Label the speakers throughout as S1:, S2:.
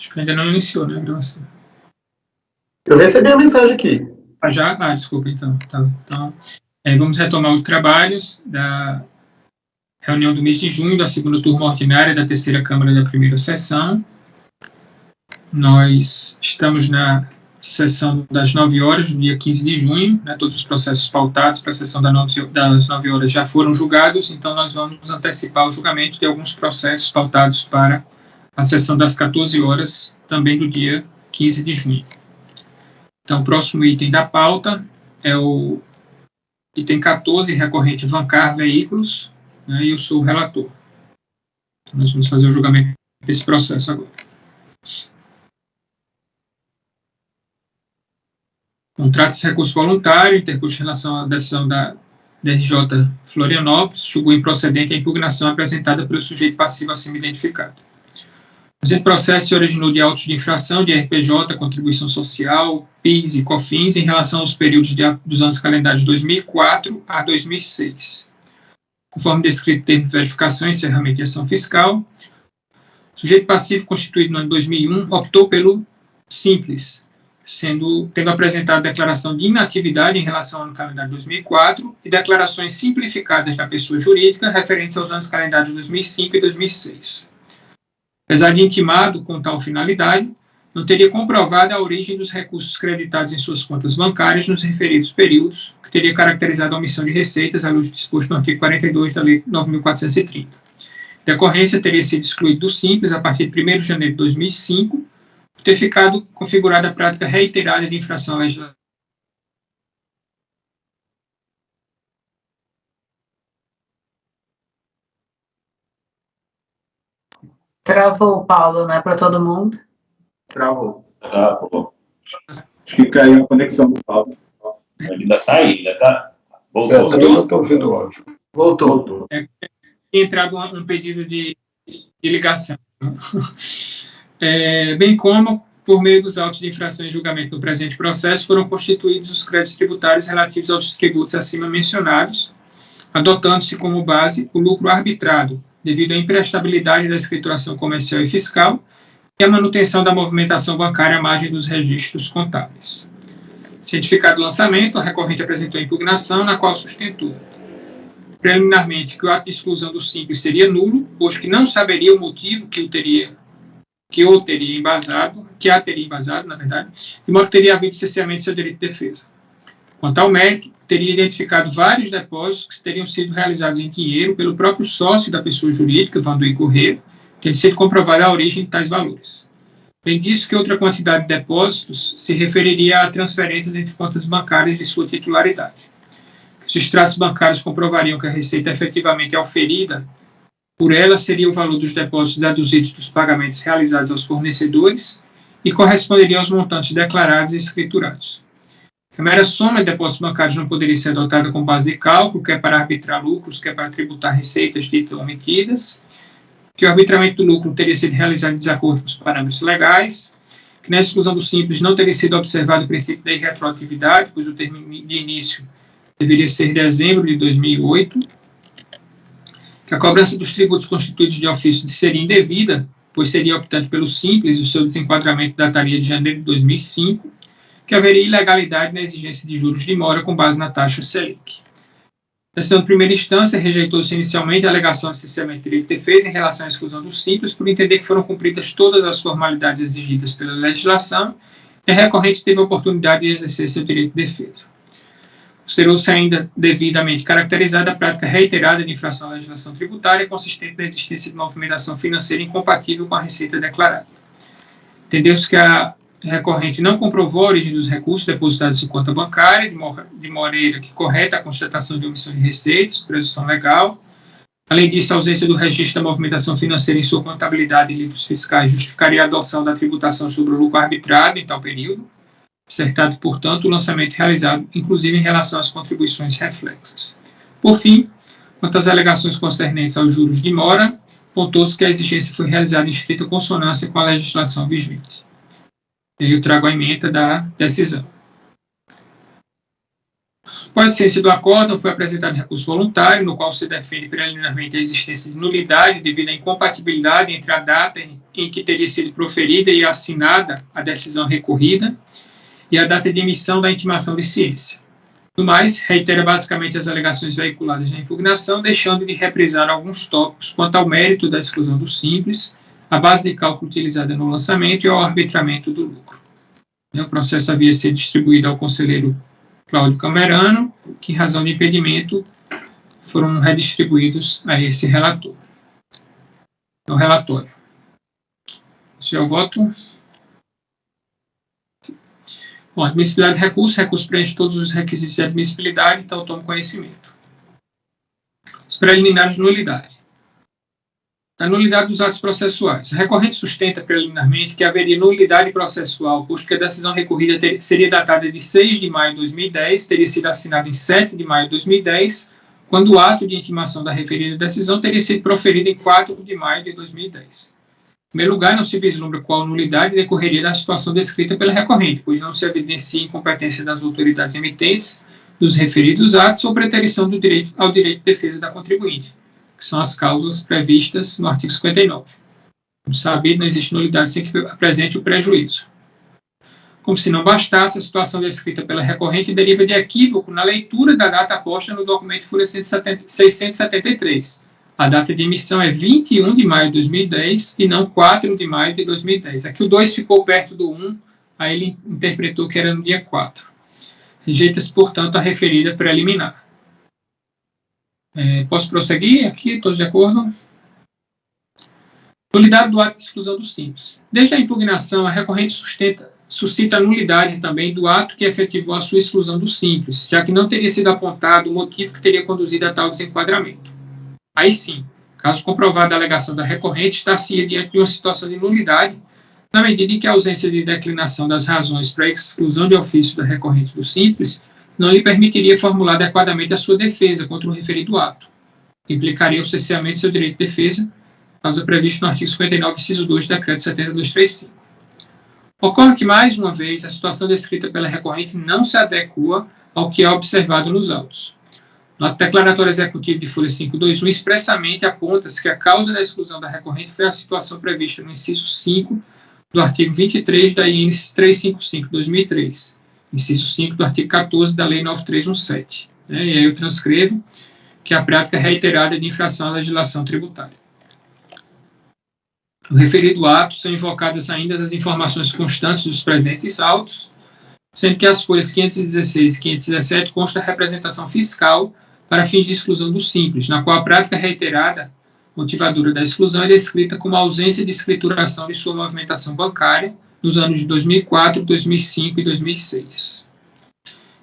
S1: Acho que ainda não iniciou, né, a gravação.
S2: Eu recebi a mensagem aqui.
S1: Já? Desculpa, então. Tá. Então, vamos retomar os trabalhos da reunião do mês de junho, da segunda turma ordinária da terceira Câmara da primeira sessão. Nós estamos na sessão das 9 horas, do dia 15 de junho, né, todos os processos pautados para a sessão das 9 horas já foram julgados, então nós vamos antecipar o julgamento de alguns processos pautados para a sessão das 14 horas, também do dia 15 de junho. Então, o próximo item da pauta é o item 14, recorrente Vancar Veículos, né, e eu sou o relator. Então, nós vamos fazer o julgamento desse processo agora. Trata-se de recurso voluntário, intercurso em relação à decisão da DRJ Florianópolis, julgou improcedente a impugnação apresentada pelo sujeito passivo acima identificado. Esse processo se originou de autos de infração de RPJ, contribuição social, PIS e COFINS em relação aos períodos dos anos calendários de 2004 a 2006. Conforme descrito no termo de verificação e encerramento de ação fiscal, o sujeito passivo constituído no ano 2001 optou pelo simples, tendo apresentado declaração de inatividade em relação ao ano calendário de 2004 e declarações simplificadas da pessoa jurídica referentes aos anos calendários de 2005 e 2006. Apesar de intimado com tal finalidade, não teria comprovado a origem dos recursos creditados em suas contas bancárias nos referidos períodos, que teria caracterizado a omissão de receitas à luz do disposto no artigo 42 da Lei 9.430. Decorrência teria sido excluído do Simples a partir de 1º de janeiro de 2005, por ter ficado configurada a prática reiterada de infração à legislação.
S3: Travou, Paulo, não é para todo mundo?
S2: Travou.
S4: Acho que caiu a conexão do Paulo.
S5: Ele ainda está aí, ainda está. Voltou.
S2: Eu não estou ouvindo o áudio. Voltou.
S1: Tem entrado um pedido de ligação. Bem como, por meio dos autos de infração e julgamento no presente processo, foram constituídos os créditos tributários relativos aos tributos acima mencionados, adotando-se como base o lucro arbitrado, devido à imprestabilidade da escrituração comercial e fiscal e à manutenção da movimentação bancária à margem dos registros contábeis. Cientificado o lançamento, a recorrente apresentou a impugnação, na qual sustentou, preliminarmente, que o ato de exclusão do simples seria nulo, posto que não saberia o motivo que a teria embasado, na verdade, de modo que teria havido cerceamento de seu direito de defesa. Quanto ao mérito, teria identificado vários depósitos que teriam sido realizados em dinheiro pelo próprio sócio da pessoa jurídica, Vanduí Corrêa, tendo sido comprovada a origem de tais valores. Além disso, que outra quantidade de depósitos se referiria a transferências entre contas bancárias de sua titularidade. Os extratos bancários comprovariam que a receita efetivamente auferida por ela seria o valor dos depósitos deduzidos dos pagamentos realizados aos fornecedores e corresponderia aos montantes declarados e escriturados. A mera soma de depósitos bancários não poderia ser adotada como base de cálculo, quer para arbitrar lucros, quer para tributar receitas ditas omitidas, que o arbitramento do lucro teria sido realizado em desacordo com os parâmetros legais, que na exclusão do simples não teria sido observado o princípio da irretroatividade, pois o termo de início deveria ser dezembro de 2008, que a cobrança dos tributos constituídos de ofício seria indevida, pois seria optante pelo simples e o seu desenquadramento dataria de janeiro de 2005, que haveria ilegalidade na exigência de juros de mora com base na taxa Selic. Na decisão de primeira instância, rejeitou-se inicialmente a alegação de cerceamento de direito de defesa em relação à exclusão do simples, por entender que foram cumpridas todas as formalidades exigidas pela legislação e a recorrente teve a oportunidade de exercer seu direito de defesa. Considerou-se ainda devidamente caracterizada a prática reiterada de infração à legislação tributária consistente na existência de movimentação financeira incompatível com a receita declarada. Entendeu-se que a recorrente não comprovou a origem dos recursos depositados em conta bancária, de maneira que correta a constatação de omissão de receitas, presunção legal. Além disso, a ausência do registro da movimentação financeira em sua contabilidade e livros fiscais justificaria a adoção da tributação sobre o lucro arbitrado em tal período, acertado, portanto, o lançamento realizado, inclusive em relação às contribuições reflexas. Por fim, quanto às alegações concernentes aos juros de mora, apontou-se que a exigência foi realizada em estrita consonância com a legislação vigente. Eu trago a ementa da decisão. Após a ciência do acórdão, foi apresentado recurso voluntário, no qual se defende preliminarmente a existência de nulidade devido à incompatibilidade entre a data em que teria sido proferida e assinada a decisão recorrida e a data de emissão da intimação de ciência. No mais, reitera basicamente as alegações veiculadas na impugnação, deixando de reprisar alguns tópicos quanto ao mérito da exclusão do simples, a base de cálculo utilizada no lançamento e ao arbitramento do lucro. O processo havia sido distribuído ao conselheiro Cláudio Camerano, que, em razão de impedimento, foram redistribuídos a esse relator. O relatório. Se eu voto. Bom, admissibilidade de recurso. Recurso preenche todos os requisitos de admissibilidade, então eu tomo conhecimento. Os preliminares de nulidade. A nulidade dos atos processuais. A recorrente sustenta preliminarmente que haveria nulidade processual, posto que a decisão recorrida seria datada de 6 de maio de 2010, teria sido assinada em 7 de maio de 2010, quando o ato de intimação da referida decisão teria sido proferido em 4 de maio de 2010. Em primeiro lugar, não se vislumbra qual nulidade decorreria da situação descrita pela recorrente, pois não se evidencia incompetência das autoridades emitentes dos referidos atos ou preterição do direito ao direito de defesa da contribuinte, que são as causas previstas no artigo 59. Como sabido, não existe nulidade sem que apresente o prejuízo. Como se não bastasse, a situação descrita pela recorrente deriva de equívoco na leitura da data posta no documento folha 673. A data de emissão é 21 de maio de 2010 e não 4 de maio de 2010. Aqui o 2 ficou perto do 1, aí ele interpretou que era no dia 4. Rejeita-se, portanto, a referida preliminar. Posso prosseguir aqui? Todos de acordo? Nulidade do ato de exclusão do simples. Desde a impugnação, a recorrente suscita a nulidade também do ato que efetivou a sua exclusão do simples, já que não teria sido apontado o motivo que teria conduzido a tal desenquadramento. Aí sim, caso comprovada a alegação da recorrente, estar-se diante de uma situação de nulidade, na medida em que a ausência de declinação das razões para a exclusão de ofício da recorrente do simples não lhe permitiria formular adequadamente a sua defesa contra o referido ato, que implicaria o cerceamento de seu direito de defesa, causa prevista no artigo 59, inciso 2 do Decreto 70235. Ocorre que, mais uma vez, a situação descrita pela recorrente não se adequa ao que é observado nos autos. No ato declaratório executivo de folha 521, expressamente aponta-se que a causa da exclusão da recorrente foi a situação prevista no inciso 5 do artigo 23 da IN 355/2003, inciso 5 do artigo 14 da Lei 9317. E aí eu transcrevo que é a prática reiterada de infração à legislação tributária. No referido ato, são invocadas ainda as informações constantes dos presentes autos, sendo que as folhas 516 e 517 consta a representação fiscal para fins de exclusão do simples, na qual a prática reiterada motivadora da exclusão é descrita como a ausência de escrituração de sua movimentação bancária nos anos de 2004, 2005 e 2006.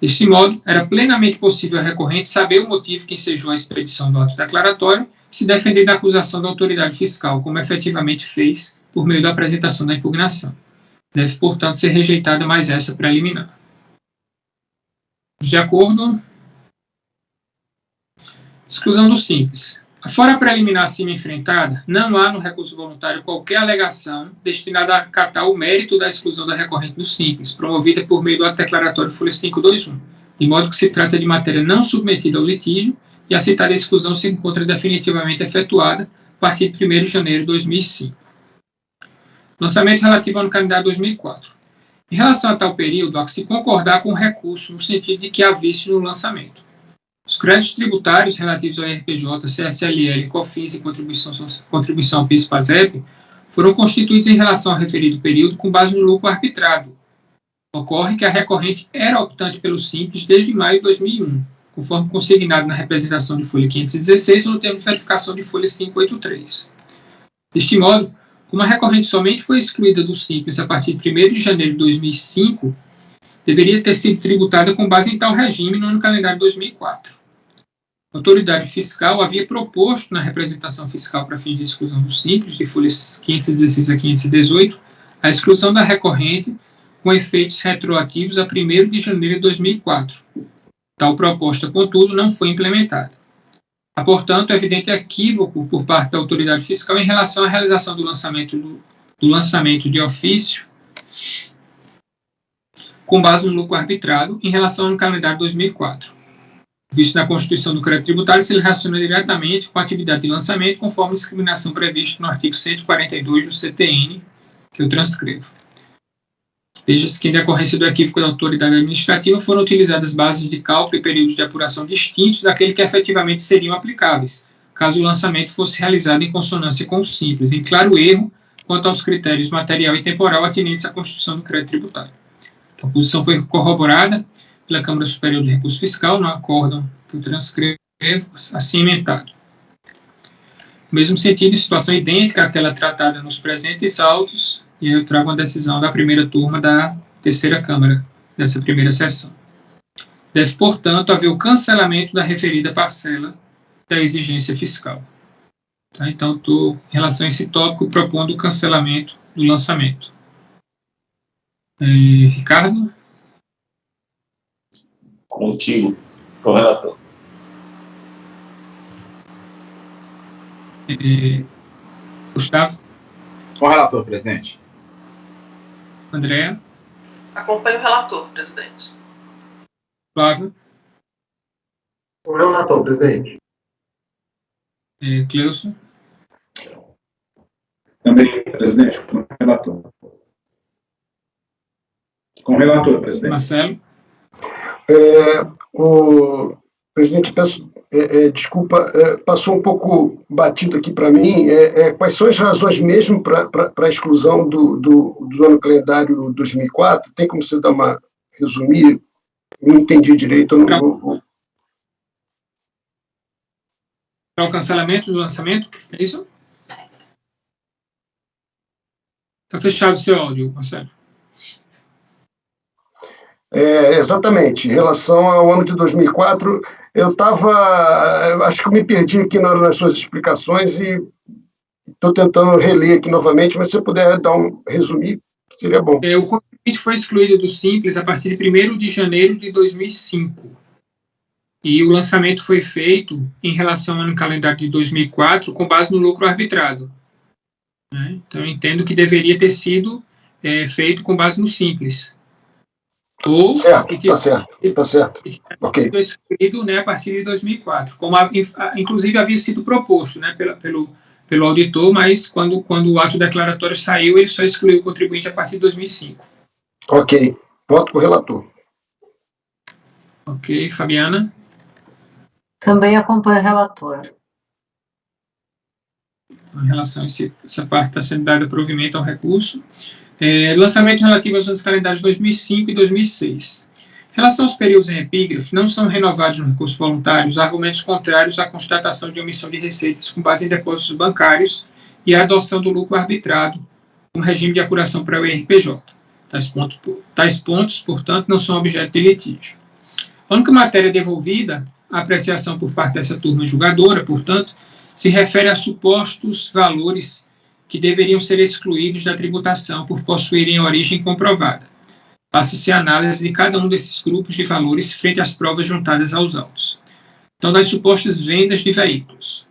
S1: Deste modo, era plenamente possível a recorrente saber o motivo que ensejou a expedição do ato declaratório e se defender da acusação da autoridade fiscal, como efetivamente fez por meio da apresentação da impugnação. Deve, portanto, ser rejeitada mais essa preliminar. De acordo? Exclusão do simples. Fora a preliminar acima enfrentada, não há no recurso voluntário qualquer alegação destinada a acatar o mérito da exclusão da recorrente do simples, promovida por meio do ato declaratório folha 521, de modo que se trata de matéria não submetida ao litígio e a citada exclusão se encontra definitivamente efetuada a partir de 1º de janeiro de 2005. Lançamento relativo ao ano calendário 2004. Em relação a tal período, há que se concordar com o recurso no sentido de que há vício no lançamento. Os créditos tributários relativos ao RPJ, CSLL, COFINS e contribuição PIS/PASEP foram constituídos em relação ao referido período com base no lucro arbitrado. Ocorre que a recorrente era optante pelo simples desde maio de 2001, conforme consignado na representação de folha 516 ou no termo de verificação de folha 583. Deste modo, como a recorrente somente foi excluída do simples a partir de 1º de janeiro de 2005, deveria ter sido tributada com base em tal regime no ano calendário 2004. A autoridade fiscal havia proposto na representação fiscal para fins de exclusão do simples, de folhas 516 a 518, a exclusão da recorrente com efeitos retroativos a 1º de janeiro de 2004. Tal proposta, contudo, não foi implementada. Há, portanto, evidente equívoco por parte da autoridade fiscal em relação à realização do lançamento de ofício com base no lucro arbitrado em relação ao calendário 2004. Visto na Constituição do Crédito Tributário, se relaciona diretamente com a atividade de lançamento, conforme a discriminação prevista no artigo 142 do CTN, que eu transcrevo. Veja-se que, em decorrência do equívoco da autoridade administrativa, foram utilizadas bases de cálculo e períodos de apuração distintos daqueles que efetivamente seriam aplicáveis, caso o lançamento fosse realizado em consonância com o simples, em claro erro quanto aos critérios material e temporal atinentes à Constituição do Crédito Tributário. A posição foi corroborada pela Câmara Superior de Recurso Fiscal, no acórdão que eu transcrevo, assim emendado. No mesmo sentido, situação idêntica àquela tratada nos presentes autos, e eu trago uma decisão da primeira turma da terceira Câmara, dessa primeira sessão. Deve, portanto, haver o cancelamento da referida parcela da exigência fiscal. Tá? Então, estou, em relação a esse tópico, propondo o cancelamento do lançamento. Ricardo?
S5: Contigo, com o relator.
S1: Gustavo?
S4: Com o relator, presidente.
S1: Andréa?
S6: Acompanho o relator, presidente.
S1: Flávio?
S2: Com o relator, presidente.
S1: Cleuson?
S4: Também, presidente, com o relator. Com o relator, presidente.
S1: Marcelo?
S7: O presidente, peço desculpa, passou um pouco batido aqui para mim. Quais são as razões mesmo para a exclusão do ano calendário 2004? Tem como você dar uma resumir? Não entendi direito. Eu não vou...
S1: Para o cancelamento do lançamento? É isso? Está fechado o seu áudio, Marcelo.
S7: Exatamente. Em relação ao ano de 2004, acho que eu me perdi aqui nas suas explicações e estou tentando reler aqui novamente, mas se você puder dar resumir, seria bom.
S1: O contribuinte foi excluído do Simples a partir de 1º de janeiro de 2005. E o lançamento foi feito em relação ao ano calendário de 2004 com base no lucro arbitrado. Né? Então, eu entendo que deveria ter sido feito com base no Simples. Ou
S7: certo, está certo. Ok.
S1: Excluído, né, a partir de 2004, como inclusive havia sido proposto, né, pelo auditor, mas quando o ato declaratório saiu, ele só excluiu o contribuinte a partir de 2005.
S7: Ok. Voto para o relator.
S1: Ok. Fabiana?
S3: Também acompanho o relator.
S1: Em relação a essa parte está sendo dada provimento ao recurso. Lançamento relativo aos anos calendários 2005 e 2006. Em relação aos períodos em epígrafe, não são renovados no recurso voluntário os argumentos contrários à constatação de omissão de receitas com base em depósitos bancários e a adoção do lucro arbitrado como regime de apuração para o IRPJ. Tais pontos, portanto, não são objeto de litígio. A única matéria devolvida à apreciação por parte dessa turma julgadora, portanto, se refere a supostos valores que deveriam ser excluídos da tributação por possuírem origem comprovada. Faça-se a análise de cada um desses grupos de valores frente às provas juntadas aos autos. Então, das supostas vendas de veículos.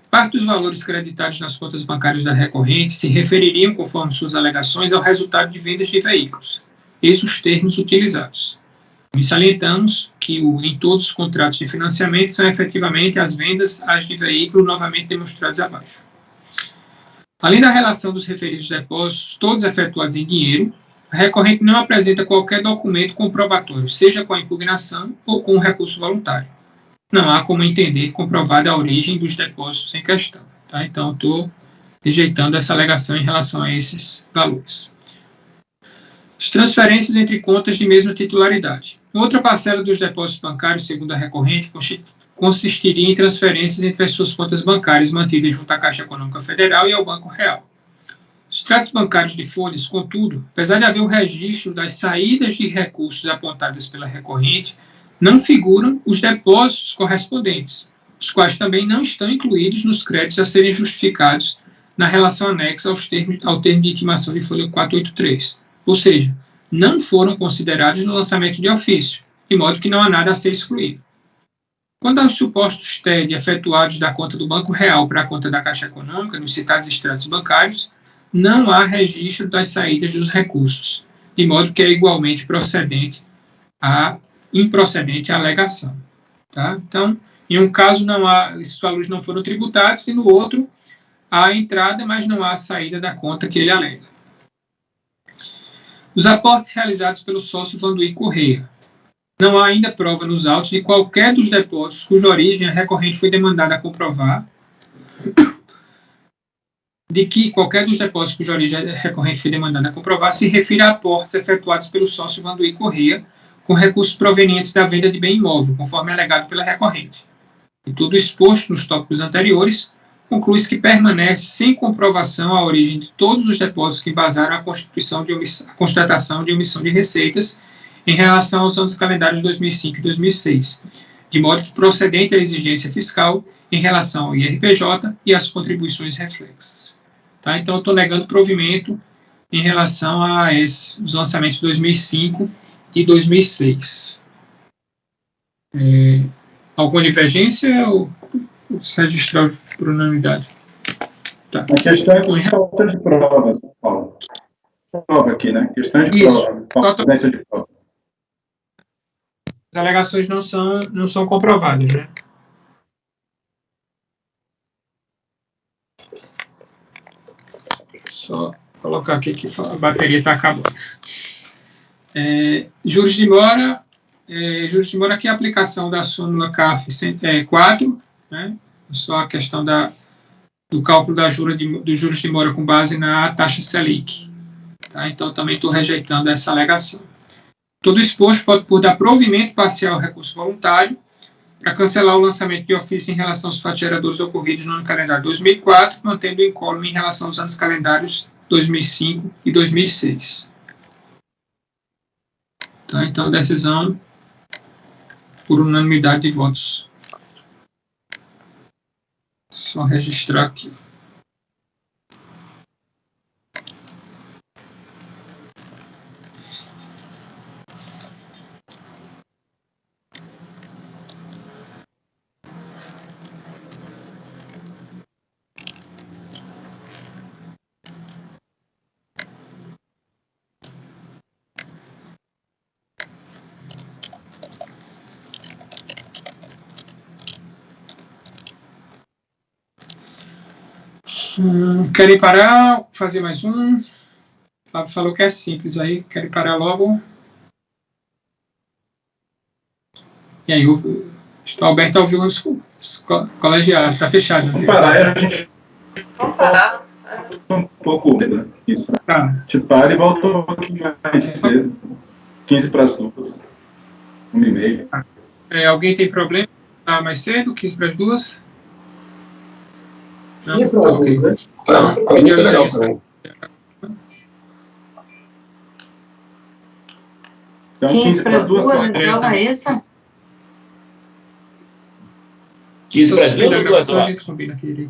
S1: Parte dos valores creditados nas contas bancárias da recorrente se refeririam, conforme suas alegações, ao resultado de vendas de veículos. Esses os termos utilizados. E salientamos que em todos os contratos de financiamento são efetivamente as vendas de veículo novamente demonstradas abaixo. Além da relação dos referidos depósitos, todos efetuados em dinheiro, a recorrente não apresenta qualquer documento comprobatório, seja com a impugnação ou com o recurso voluntário. Não há como entender comprovada a origem dos depósitos em questão. Tá? Então, estou rejeitando essa alegação em relação a esses valores. As transferências entre contas de mesma titularidade. Outra parcela dos depósitos bancários, segundo a recorrente, consistiria em transferências entre as suas contas bancárias mantidas junto à Caixa Econômica Federal e ao Banco Real. Os extratos bancários de folhas, contudo, apesar de haver o registro das saídas de recursos apontadas pela recorrente, não figuram os depósitos correspondentes, os quais também não estão incluídos nos créditos a serem justificados na relação anexa ao termo de intimação de folha 483, ou seja, não foram considerados no lançamento de ofício, de modo que não há nada a ser excluído. Quando aos supostos TED efetuados da conta do Banco Real para a conta da Caixa Econômica, nos citados extratos bancários, não há registro das saídas dos recursos, de modo que é igualmente improcedente a alegação. Tá? Então, em um caso, esses valores não foram tributados, e no outro, há a entrada, mas não há a saída da conta que ele alega. Os aportes realizados pelo sócio Vanduí Correia. Não há ainda prova nos autos de qualquer dos depósitos cuja origem a recorrente foi demandada a comprovar, se refere a aportes efetuados pelo sócio Vanduí Correia com recursos provenientes da venda de bem imóvel, conforme alegado pela recorrente. E tudo exposto nos tópicos anteriores, conclui-se que permanece sem comprovação a origem de todos os depósitos que embasaram a constatação de omissão de receitas em relação aos anos calendários de 2005 e 2006, de modo que procedente a exigência fiscal em relação ao IRPJ e às contribuições reflexas. Tá? Então, eu estou negando provimento em relação a os lançamentos de 2005 e 2006. Alguma divergência ou se registrar por unanimidade? Tá.
S4: A questão é com falta de prova, Paulo. Prova aqui, né? Questão de prova. Ausência de prova.
S1: As alegações não são comprovadas, né? Só colocar aqui que a bateria está acabando. Juros de mora. Juros de mora aqui é a aplicação da súmula CAF 4, né? Só a questão do cálculo dos juros de mora com base na taxa Selic. Tá? Então, também estou rejeitando essa alegação. Tudo exposto pode por dar provimento parcial ao recurso voluntário para cancelar o lançamento de ofício em relação aos fatos geradores ocorridos no ano calendário 2004, mantendo o incólume em relação aos anos calendários 2005 e 2006. Tá? Então, decisão por unanimidade de votos. Só registrar aqui. Querem parar? Fazer mais um? O Fábio falou que é simples aí. Querem parar logo? E aí, o Alberto ouviu os colegiados. Está fechado.
S4: Vamos parar, a gente...
S6: Vamos parar.
S4: Um pouco, né?
S1: Tá.
S4: A gente para e volta um pouquinho mais cedo. 15 para as 2. 1h30.
S1: Alguém tem problema? Tá mais cedo? 15 para as 2? Não,
S7: Isso,
S1: tá ok.
S7: né?
S1: Então,
S7: Tá muito legal também.
S4: Então,
S3: 15 para as 2,
S4: claro.
S3: então, é isso?
S5: 15 para as 2 ou 2
S1: a gente combina aqui.